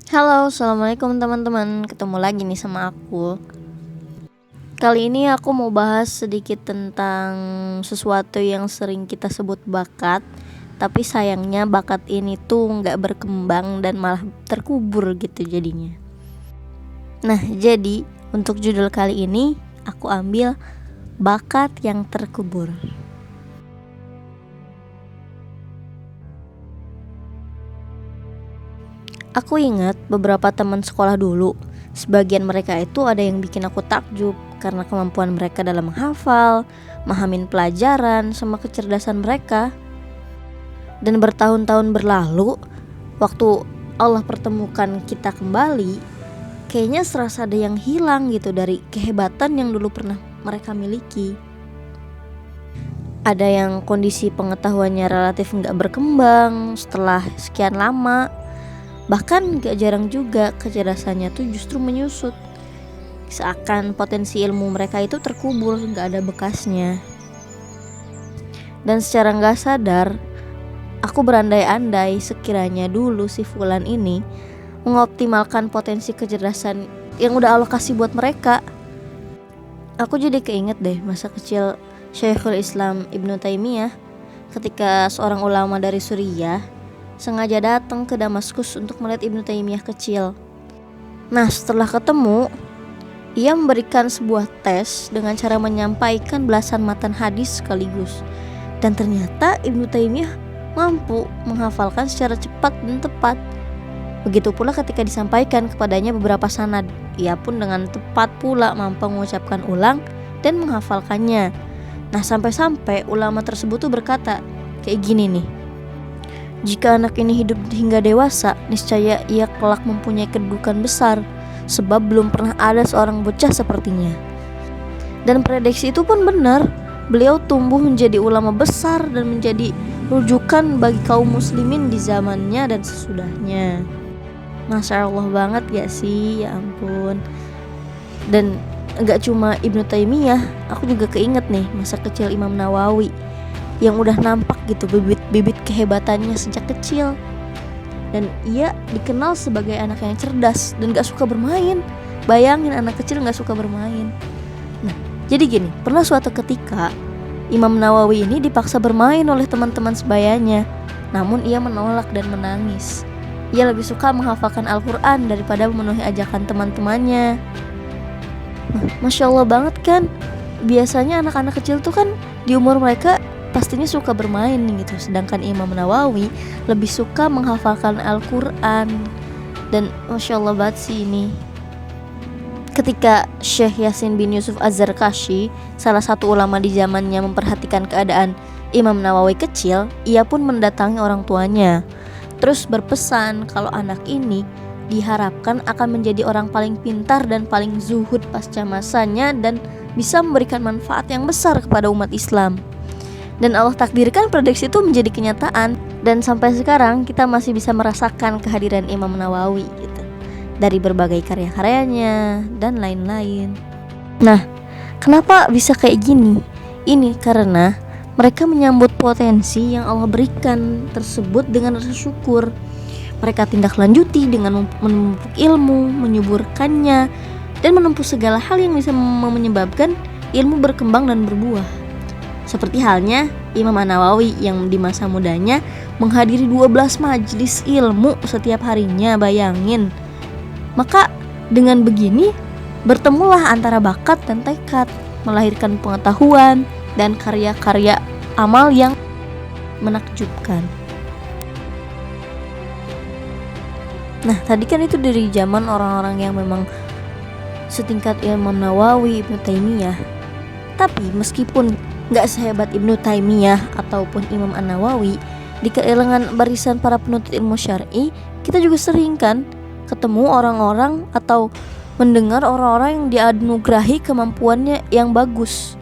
Halo, assalamualaikum teman-teman. Ketemu lagi nih sama aku. Kali ini aku mau bahas sedikit tentang sesuatu yang sering kita sebut bakat, tapi sayangnya bakat ini tuh nggak berkembang dan malah terkubur gitu jadinya. Nah, jadi untuk judul kali ini aku ambil bakat yang terkubur. Aku ingat beberapa teman sekolah dulu. Sebagian mereka itu ada yang bikin aku takjub karena kemampuan mereka dalam menghafal, memahami pelajaran, sama kecerdasan mereka. Dan bertahun-tahun berlalu, waktu Allah pertemukan kita kembali, kayaknya serasa ada yang hilang gitu dari kehebatan yang dulu pernah mereka miliki. Ada yang kondisi pengetahuannya relatif nggak berkembang setelah sekian lama. Bahkan gak jarang juga kecerdasannya tuh justru menyusut. Seakan potensi ilmu mereka itu terkubur, gak ada bekasnya. Dan secara gak sadar, aku berandai-andai sekiranya dulu si Fulan ini mengoptimalkan potensi kecerdasan yang udah Allah kasih buat mereka. Aku jadi keinget deh masa kecil Syekhul Islam Ibnu Taimiyah ketika seorang ulama dari Suriah sengaja datang ke Damaskus untuk melihat Ibnu Taimiyah kecil. Nah, setelah ketemu, ia memberikan sebuah tes dengan cara menyampaikan belasan matan hadis sekaligus. Dan ternyata Ibnu Taimiyah mampu menghafalkan secara cepat dan tepat. Begitu pula ketika disampaikan kepadanya beberapa sanad, ia pun dengan tepat pula mampu mengucapkan ulang dan menghafalkannya. Nah, sampai-sampai ulama tersebut tuh berkata kayak gini nih: jika anak ini hidup hingga dewasa, niscaya ia kelak mempunyai kedudukan besar, sebab belum pernah ada seorang bocah sepertinya. Dan prediksi itu pun benar. Beliau tumbuh menjadi ulama besar dan menjadi rujukan bagi kaum muslimin di zamannya dan sesudahnya. Masya Allah banget gak sih? Ya ampun. Dan gak cuma Ibnu Taimiyah, aku juga keinget nih masa kecil Imam Nawawi yang udah nampak gitu bibit-bibit kehebatannya sejak kecil. Dan ia dikenal sebagai anak yang cerdas dan gak suka bermain. Bayangin anak kecil gak suka bermain. Nah, jadi gini, pernah suatu ketika Imam Nawawi ini dipaksa bermain oleh teman-teman sebayanya. Namun ia menolak dan menangis. Ia lebih suka menghafalkan Al-Quran daripada memenuhi ajakan teman-temannya. Masya Allah banget kan. Biasanya anak-anak kecil tuh kan di umur mereka pastinya suka bermain gitu. Sedangkan Imam Nawawi lebih suka menghafalkan Al-Quran. Dan Masya Allah banget sih ini. Ketika Syekh Yasin bin Yusuf Az-Zarkashi, salah satu ulama di zamannya, memperhatikan keadaan Imam Nawawi kecil, ia pun mendatangi orang tuanya. Terus berpesan kalau anak ini diharapkan akan menjadi orang paling pintar dan paling zuhud pasca masanya dan bisa memberikan manfaat yang besar kepada umat Islam. Dan Allah takdirkan prediksi itu menjadi kenyataan. Dan sampai sekarang kita masih bisa merasakan kehadiran Imam Nawawi gitu, dari berbagai karya-karyanya dan lain-lain. Nah, kenapa bisa kayak gini? Ini karena mereka menyambut potensi yang Allah berikan tersebut dengan rasa syukur. Mereka tindak lanjuti dengan menumpuk ilmu, menyuburkannya, dan menempuh segala hal yang bisa menyebabkan ilmu berkembang dan berbuah. Seperti halnya Imam Nawawi yang di masa mudanya menghadiri 12 majelis ilmu setiap harinya, bayangin. Maka dengan begini bertemulah antara bakat dan tekad, melahirkan pengetahuan dan karya-karya amal yang menakjubkan. Nah, tadi kan itu dari zaman orang-orang yang memang setingkat Imam Nawawi, Ibnu Taimiyah. Tapi meskipun gak sehebat Ibnu Taimiyah ataupun Imam An-Nawawi, di kalangan barisan para penuntut ilmu syar'i, kita juga sering kan ketemu orang-orang atau mendengar orang-orang yang dianugerahi kemampuannya yang bagus.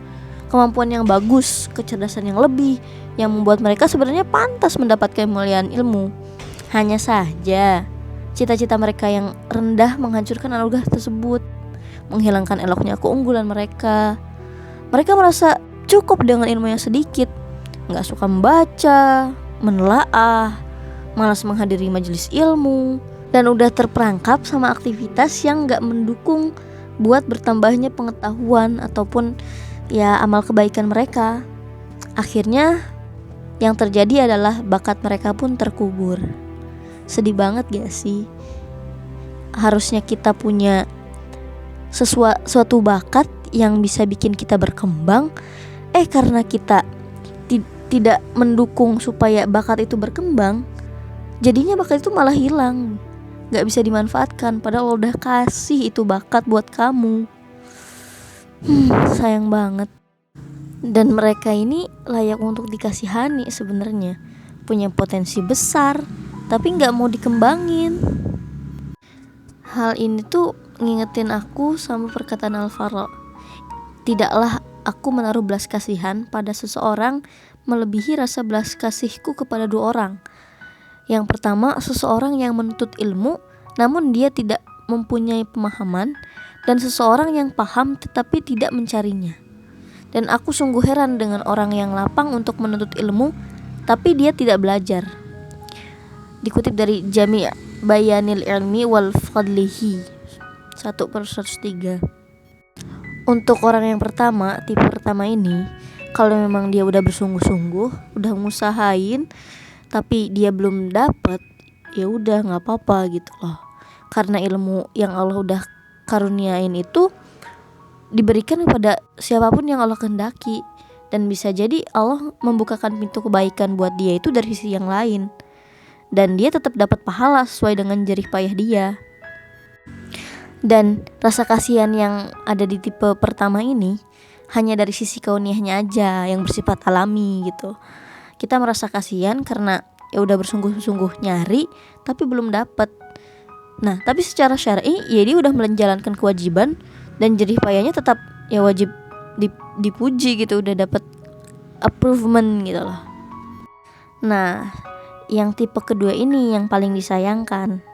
Kemampuan yang bagus, kecerdasan yang lebih, yang membuat mereka sebenarnya pantas mendapatkan kemuliaan ilmu. Hanya saja cita-cita mereka yang rendah menghancurkan anugerah tersebut, menghilangkan eloknya keunggulan mereka. Mereka merasa cukup dengan ilmu yang sedikit, gak suka membaca, menelaah, malas menghadiri majelis ilmu, dan udah terperangkap sama aktivitas yang gak mendukung buat bertambahnya pengetahuan ataupun ya amal kebaikan mereka. Akhirnya yang terjadi adalah bakat mereka pun terkubur. Sedih banget gak sih? Harusnya kita punya suatu bakat yang bisa bikin kita berkembang, karena kita tidak mendukung supaya bakat itu berkembang, jadinya bakat itu malah hilang, gak bisa dimanfaatkan. Padahal udah kasih itu bakat buat kamu. Sayang banget. Dan mereka ini layak untuk dikasihani sebenarnya, punya potensi besar, tapi gak mau dikembangin. Hal ini tuh ngingetin aku sama perkataan Al-Fara. Tidaklah aku menaruh belas kasihan pada seseorang melebihi rasa belas kasihku kepada dua orang. Yang pertama, seseorang yang menuntut ilmu namun dia tidak mempunyai pemahaman, dan seseorang yang paham tetapi tidak mencarinya. Dan aku sungguh heran dengan orang yang lapang untuk menuntut ilmu tapi dia tidak belajar. Dikutip dari Jami' Bayanil Ilmi wal Fadlihi 1/103. Untuk orang yang pertama, tipe pertama ini, kalau memang dia udah bersungguh-sungguh, udah ngusahain tapi dia belum dapat, ya udah nggak apa-apa gitu loh. Karena ilmu yang Allah udah karuniain itu diberikan kepada siapapun yang Allah kehendaki, dan bisa jadi Allah membukakan pintu kebaikan buat dia itu dari sisi yang lain, dan dia tetap dapat pahala sesuai dengan jerih payah dia. Dan rasa kasihan yang ada di tipe pertama ini hanya dari sisi kauniyahnya aja yang bersifat alami gitu. Kita merasa kasihan karena ya udah bersungguh-sungguh nyari tapi belum dapat. Nah, tapi secara syar'i ya dia udah menjalankan kewajiban dan jerih payahnya tetap ya wajib dipuji gitu, udah dapat approval gitu loh. Nah, yang tipe kedua ini yang paling disayangkan.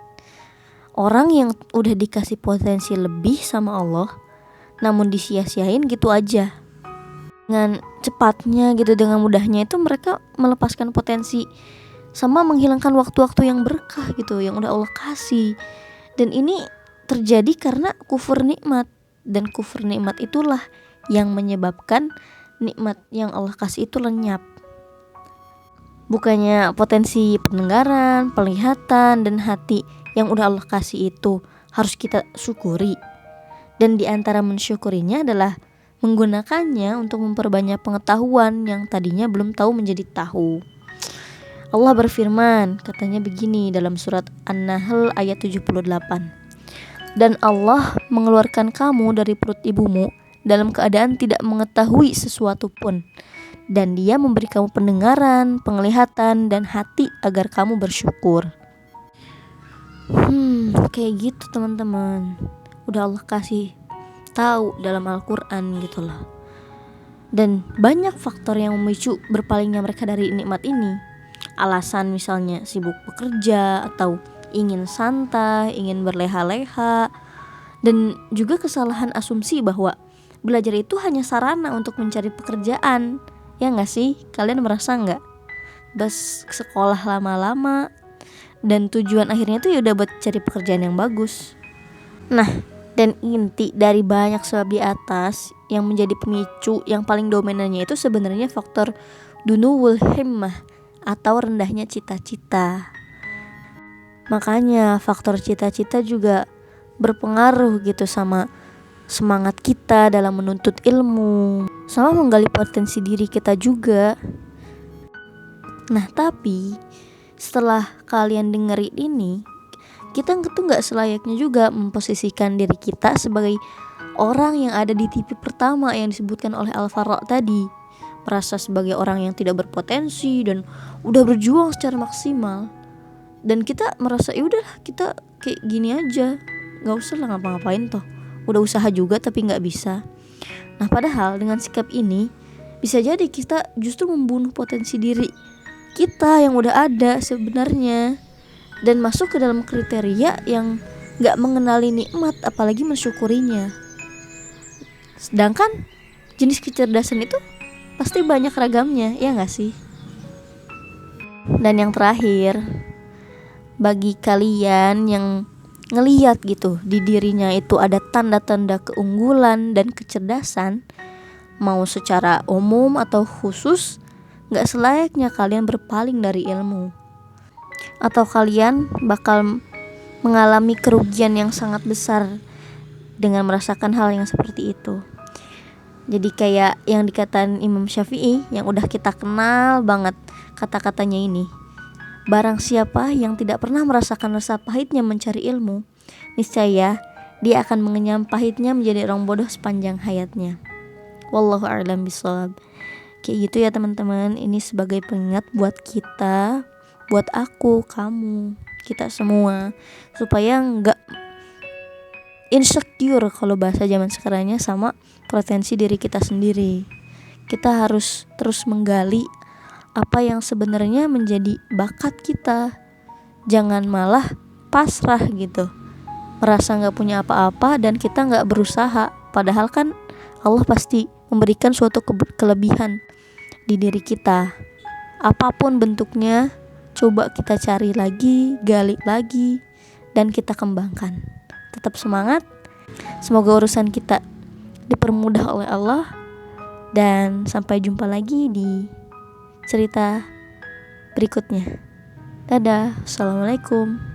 Orang yang udah dikasih potensi lebih sama Allah namun disia-siain gitu aja. Dengan cepatnya gitu, dengan mudahnya itu mereka melepaskan potensi sama menghilangkan waktu-waktu yang berkah gitu yang udah Allah kasih. Dan ini terjadi karena kufur nikmat, dan kufur nikmat itulah yang menyebabkan nikmat yang Allah kasih itu lenyap. Bukannya potensi pendengaran, penglihatan, dan hati yang udah Allah kasih itu harus kita syukuri. Dan di antara mensyukurinya adalah menggunakannya untuk memperbanyak pengetahuan yang tadinya belum tahu menjadi tahu. Allah berfirman, katanya begini dalam surat An-Nahl ayat 78. Dan Allah mengeluarkan kamu dari perut ibumu dalam keadaan tidak mengetahui sesuatu pun, dan Dia memberi kamu pendengaran, penglihatan, dan hati agar kamu bersyukur. Kayak gitu teman-teman. Udah Allah kasih tahu dalam Al-Quran gitu loh. Dan banyak faktor yang memicu berpalingnya mereka dari nikmat ini. Alasan misalnya sibuk bekerja, atau ingin santai, ingin berleha-leha, dan juga kesalahan asumsi bahwa belajar itu hanya sarana untuk mencari pekerjaan. Ya gak sih? Kalian merasa gak? Bas sekolah lama-lama dan tujuan akhirnya tuh ya udah buat cari pekerjaan yang bagus. Nah, dan inti dari banyak sebab di atas yang menjadi pemicu yang paling dominannya itu sebenarnya faktor dunuwul himmah atau rendahnya cita-cita. Makanya faktor cita-cita juga berpengaruh gitu sama semangat kita dalam menuntut ilmu, sama menggali potensi diri kita juga. Nah, tapi setelah kalian dengerin ini, kita tuh gak selayaknya juga memposisikan diri kita sebagai orang yang ada di tipe pertama yang disebutkan oleh Al-Fara tadi, merasa sebagai orang yang tidak berpotensi dan udah berjuang secara maksimal. Dan kita merasa ya udah kita kayak gini aja, gak usah lah ngapa-ngapain toh, udah usaha juga tapi gak bisa. Nah, padahal dengan sikap ini bisa jadi kita justru membunuh potensi diri kita yang udah ada sebenarnya, dan masuk ke dalam kriteria yang gak mengenali nikmat apalagi mensyukurinya. Sedangkan jenis kecerdasan itu pasti banyak ragamnya, ya gak sih? Dan yang terakhir, bagi kalian yang ngeliat gitu di dirinya itu ada tanda-tanda keunggulan dan kecerdasan, mau secara umum atau khusus, gak selayaknya kalian berpaling dari ilmu, atau kalian bakal mengalami kerugian yang sangat besar dengan merasakan hal yang seperti itu. Jadi kayak yang dikatain Imam Syafi'i yang udah kita kenal banget kata-katanya ini, barang siapa yang tidak pernah merasakan rasa pahitnya mencari ilmu, niscaya dia akan mengenyam pahitnya menjadi orang bodoh sepanjang hayatnya. Wallahu a'lam bishawab. Kayak gitu ya teman-teman. Ini sebagai pengingat buat kita, buat aku, kamu, kita semua, supaya nggak insecure kalau bahasa zaman sekarangnya sama potensi diri kita sendiri. Kita harus terus menggali apa yang sebenarnya menjadi bakat kita. Jangan malah pasrah gitu, merasa gak punya apa-apa dan kita gak berusaha. Padahal kan Allah pasti memberikan suatu kelebihan di diri kita. Apapun bentuknya, coba kita cari lagi, gali lagi, dan kita kembangkan. Tetap semangat. Semoga urusan kita dipermudah oleh Allah. Dan sampai jumpa lagi di cerita berikutnya. Dadah, assalamualaikum.